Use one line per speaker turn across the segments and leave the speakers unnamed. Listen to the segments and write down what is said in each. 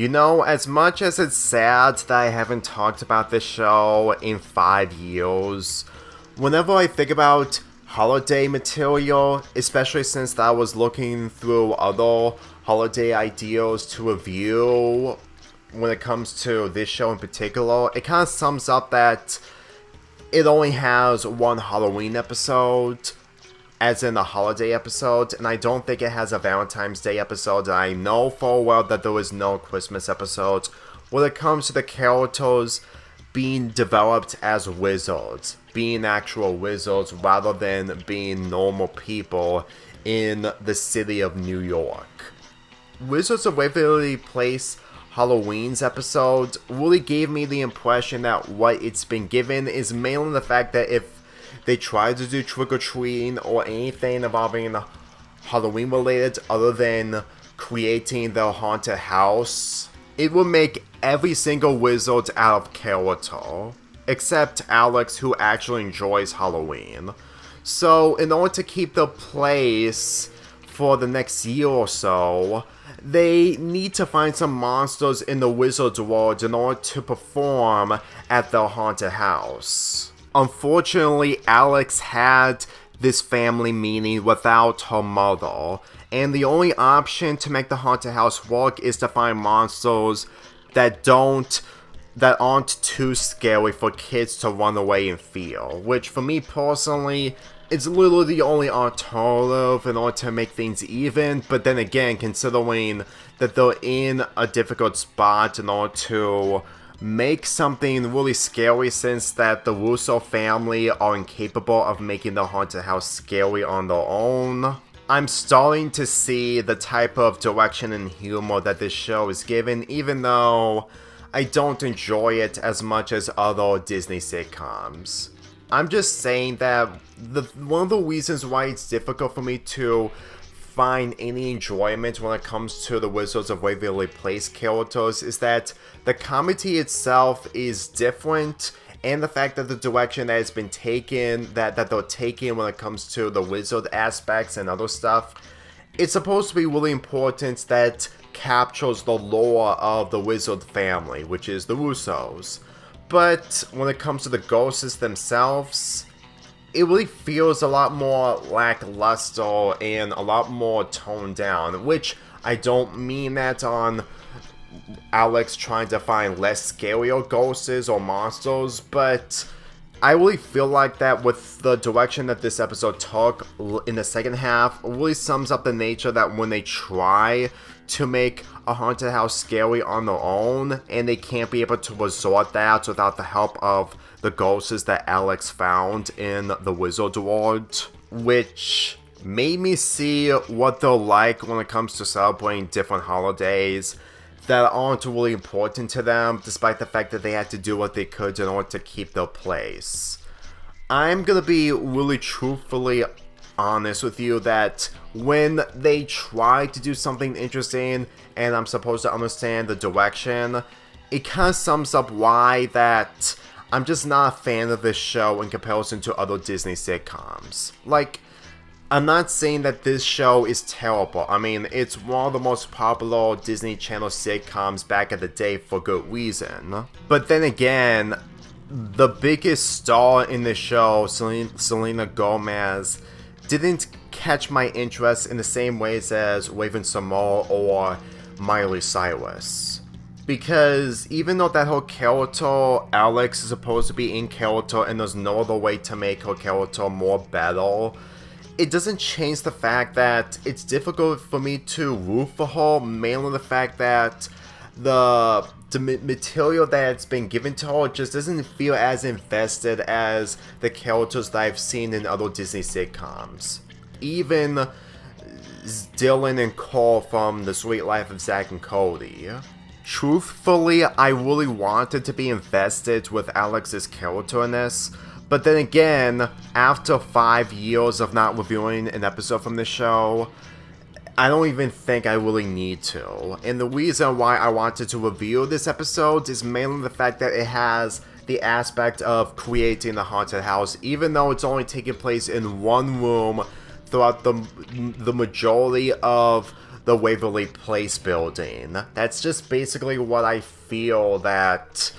As much as it's sad that I haven't talked about this show in 5 years, whenever I think about holiday material, especially since I was looking through other holiday ideas to review when it comes to this show in particular, it kind of sums up that it only has one Halloween episode, as in a holiday episode, and I don't think it has a Valentine's Day episode, and I know full well that there was no Christmas episode. When it comes to the characters being developed as wizards, being actual wizards rather than being normal people in the city of New York. Wizards of Waverly Place Halloween's episode really gave me the impression that what it's been given is mainly the fact that if they try to do trick-or-treating or anything involving Halloween related other than creating the haunted house, it will make every single wizard out of character, except Alex, who actually enjoys Halloween. So in order to keep the place for the next year or so, they need to find some monsters in the wizard's world in order to perform at the haunted house. Unfortunately, Alex had this family meeting without her mother, and the only option to make the haunted house work is to find monsters that aren't too scary for kids to run away and feel, which for me personally is literally the only alternative in order to make things even. But then again, considering that they're in a difficult spot in order to make something really scary, since that the Russo family are incapable of making the haunted house scary on their own, I'm starting to see the type of direction and humor that this show is given, even though I don't enjoy it as much as other Disney sitcoms. I'm just saying that one of the reasons why it's difficult for me to find any enjoyment when it comes to the Wizards of Waverly Place characters is that the comedy itself is different, and the fact that the direction that has been taken, that they're taking when it comes to the wizard aspects and other stuff, it's supposed to be really important that captures the lore of the wizard family, which is the Russos. But when it comes to the ghosts themselves, it really feels a lot more lackluster and a lot more toned down, which I don't mean that on Alex trying to find less scarier ghosts or monsters, but I really feel like that with the direction that this episode took in the second half really sums up the nature that when they try to make a haunted house scary on their own, and they can't be able to resort that without the help of the ghosts that Alex found in the wizard world, which made me see what they're like when it comes to celebrating different holidays that aren't really important to them, despite the fact that they had to do what they could in order to keep their place. I'm gonna be really truthfully honest with you that when they try to do something interesting and I'm supposed to understand the direction, it kind of sums up why that I'm just not a fan of this show in comparison to other Disney sitcoms. Like, I'm not saying that this show is terrible. I mean, it's one of the most popular Disney Channel sitcoms back in the day for good reason. But then again, the biggest star in the show, Selena Gomez, didn't catch my interest in the same ways as Raven-Symoné or Miley Cyrus. Because even though that whole character, Alex, is supposed to be in character and there's no other way to make her character more better, it doesn't change the fact that it's difficult for me to root for her, mainly the fact that the material that's been given to her just doesn't feel as invested as the characters that I've seen in other Disney sitcoms. Even Dylan and Cole from The Sweet Life of Zack and Cody. Truthfully, I really wanted to be invested with Alex's character in this, but then again, after 5 years of not reviewing an episode from the show, I don't even think I really need to. And the reason why I wanted to review this episode is mainly the fact that it has the aspect of creating the haunted house, even though it's only taking place in one room throughout the majority of the Waverly Place building. That's just basically what I feel that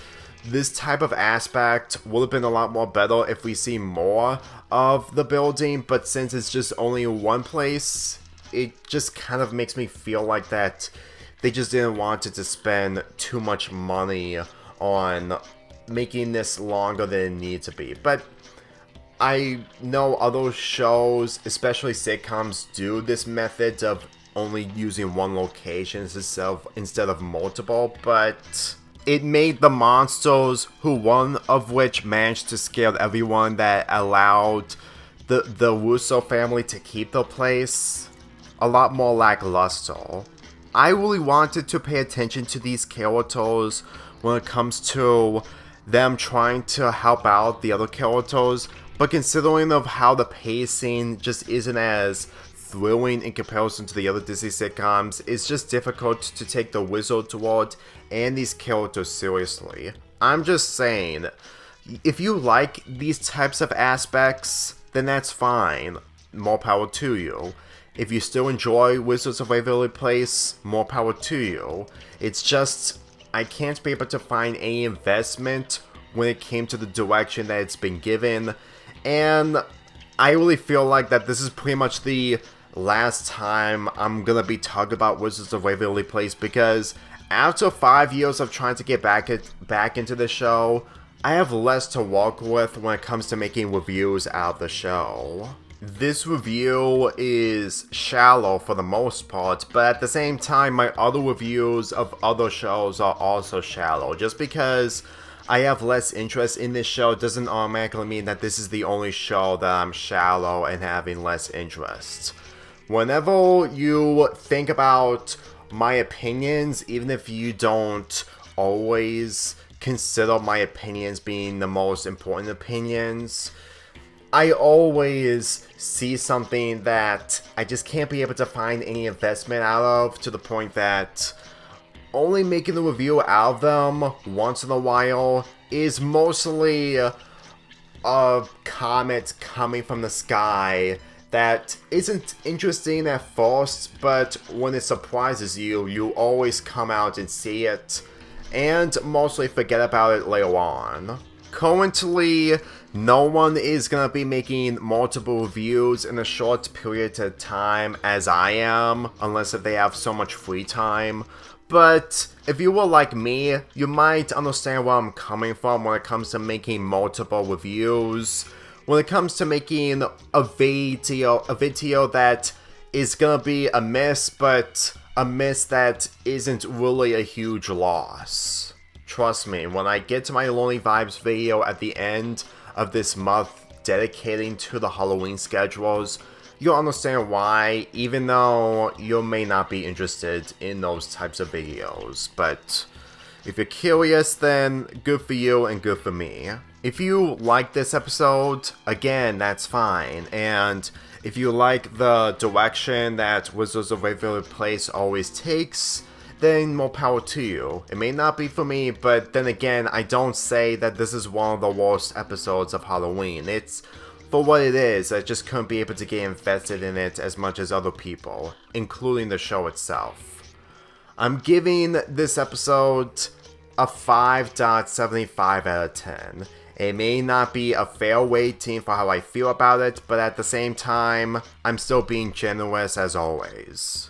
this type of aspect would have been a lot more better if we see more of the building, but since it's just only one place, it just kind of makes me feel like that they just didn't want to spend too much money on making this longer than it needs to be. But I know other shows, especially sitcoms, do this method of only using one location instead of multiple, but it made the monsters, who one of which managed to scare everyone, that allowed the Russo family to keep the place, a lot more lackluster. I really wanted to pay attention to these characters when it comes to them trying to help out the other characters, but considering of how the pacing just isn't as thrilling in comparison to the other Disney sitcoms, it's just difficult to take the Wizard World and these characters seriously. I'm just saying, if you like these types of aspects, then that's fine. More power to you. If you still enjoy Wizards of Waverly Place, more power to you. It's just, I can't be able to find any investment when it came to the direction that it's been given, and I really feel like that this is pretty much the last time I'm gonna be talking about Wizards of Waverly Place, because after 5 years of trying to get back into the show, I have less to work with when it comes to making reviews out of the show. This review is shallow for the most part, but at the same time, my other reviews of other shows are also shallow. Just because I have less interest in this show doesn't automatically mean that this is the only show that I'm shallow and having less interest. Whenever you think about my opinions, even if you don't always consider my opinions being the most important opinions, I always see something that I just can't be able to find any investment out of, to the point that only making the review out of them once in a while is mostly a comet coming from the sky that isn't interesting at first, but when it surprises you, you always come out and see it, and mostly forget about it later on. Currently, no one is going to be making multiple reviews in a short period of time as I am, unless if they have so much free time. But if you were like me, you might understand where I'm coming from when it comes to making multiple reviews. When it comes to making a video that is going to be a miss, but a miss that isn't really a huge loss. Trust me, when I get to my Lonely Vibes video at the end of this month dedicating to the Halloween schedules, you'll understand why, even though you may not be interested in those types of videos. But if you're curious, then good for you and good for me. If you like this episode, again, that's fine. And if you like the direction that Wizards of Waverly Place always takes, then more power to you. It may not be for me, but then again, I don't say that this is one of the worst episodes of Halloween. It's for what it is. I just couldn't be able to get invested in it as much as other people, including the show itself. I'm giving this episode a 5.75 out of 10. It may not be a fair rating for how I feel about it, but at the same time, I'm still being generous as always.